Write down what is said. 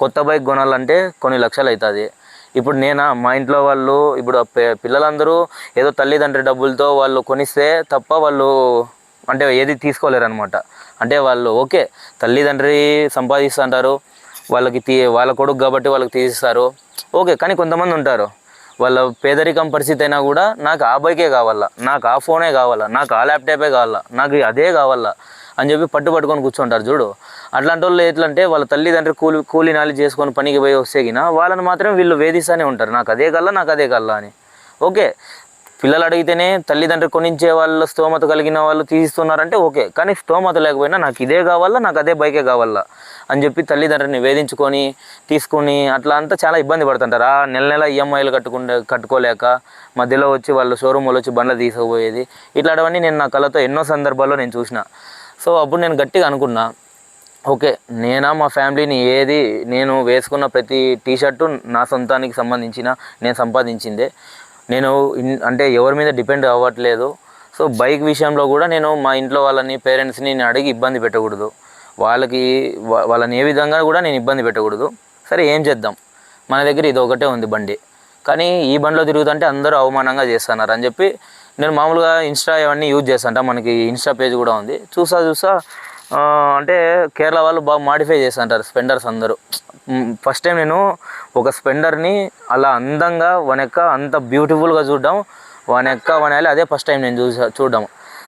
కొత్త బైక్ కొనాలంటే కొన్ని లక్షలు అవుతుంది. ఇప్పుడు మా ఇంట్లో వాళ్ళు ఇప్పుడు పిల్లలందరూ ఏదో తల్లిదండ్రుల డబ్బులతో వాళ్ళు కొనిస్తే తప్ప వాళ్ళు అంటే ఏది తీసుకోలేరు అనమాట. అంటే వాళ్ళు ఓకే తల్లిదండ్రి సంపాదిస్తుంటారు, వాళ్ళ కొడుకు కాబట్టి వాళ్ళకి తీసిస్తారు ఓకే. కానీ కొంతమంది ఉంటారు వాళ్ళ పేదరికం పరిస్థితి అయినా కూడా నాకు ఆ బైకే కావాలా, నాకు ఆ ఫోనే కావాలా, నాకు ఆ ల్యాప్టాపే కావాలా, నాకు అదే కావాలా అని చెప్పి పట్టుకొని కూర్చుంటారు చూడు. అట్లాంటి వాళ్ళు ఎట్లంటే వాళ్ళ తల్లిదండ్రులు కూలి నాలి చేసుకొని పనికి పోయి వస్తేగిన వాళ్ళని మాత్రం వీళ్ళు వేధిస్తూనే ఉంటారు, నాకు అదే కల్లా అని. ఓకే పిల్లలు అడిగితేనే తల్లిదండ్రులు కొనించే వాళ్ళ స్తోమత కలిగిన వాళ్ళు తీస్తున్నారంటే ఓకే. కానీ స్తోమత లేకపోయినా నాకు ఇదే కావాలా, నాకు అదే బైకే కావాలా అని చెప్పి తల్లిదండ్రులని వేధించుకొని తీసుకొని అట్లా అంతా చాలా ఇబ్బంది పడుతుంటారు. నెల ఈఎంఐలు కట్టుకోలేక మధ్యలో వచ్చి వాళ్ళు షోరూమ్ వాళ్ళు వచ్చి బండ్లు తీసుకుపోయేది ఇట్లాంటివన్నీ నేను నా కళ్ళతో ఎన్నో సందర్భాల్లో నేను చూసిన. సో అప్పుడు నేను గట్టిగా అనుకున్నా ఓకే మా ఫ్యామిలీని నేను వేసుకున్న ప్రతి టీషర్టు నా సొంతానికి సంబంధించిన నేను సంపాదించిందే, నేను అంటే ఎవరి మీద డిపెండ్ అవ్వట్లేదు. సో బైక్ విషయంలో కూడా నేను మా ఇంట్లో వాళ్ళని పేరెంట్స్ని నేను అడిగి ఇబ్బంది పెట్టకూడదు, వాళ్ళని ఏ విధంగా కూడా నేను ఇబ్బంది పెట్టకూడదు. సరే ఏం చేద్దాం, మన దగ్గర ఇది ఒకటే ఉంది బండి, కానీ ఈ బండిలో తిరుగుతుంటే అందరూ అవమానంగా చేస్తున్నారు అని చెప్పి నేను మామూలుగా ఇన్స్టా ఇవన్నీ యూజ్ చేస్తాంట, మనకి ఇన్స్టా పేజ్ కూడా ఉంది. చూసా అంటే కేరళ వాళ్ళు బాగా మాడిఫై చేస్తుంటారు స్పెండర్స్ అందరూ. ఫస్ట్ టైం నేను ఒక స్పెండర్ని అలా అందంగా అంత బ్యూటిఫుల్గా చూడడం, వనయాలి అదే ఫస్ట్ టైం నేను చూడడం.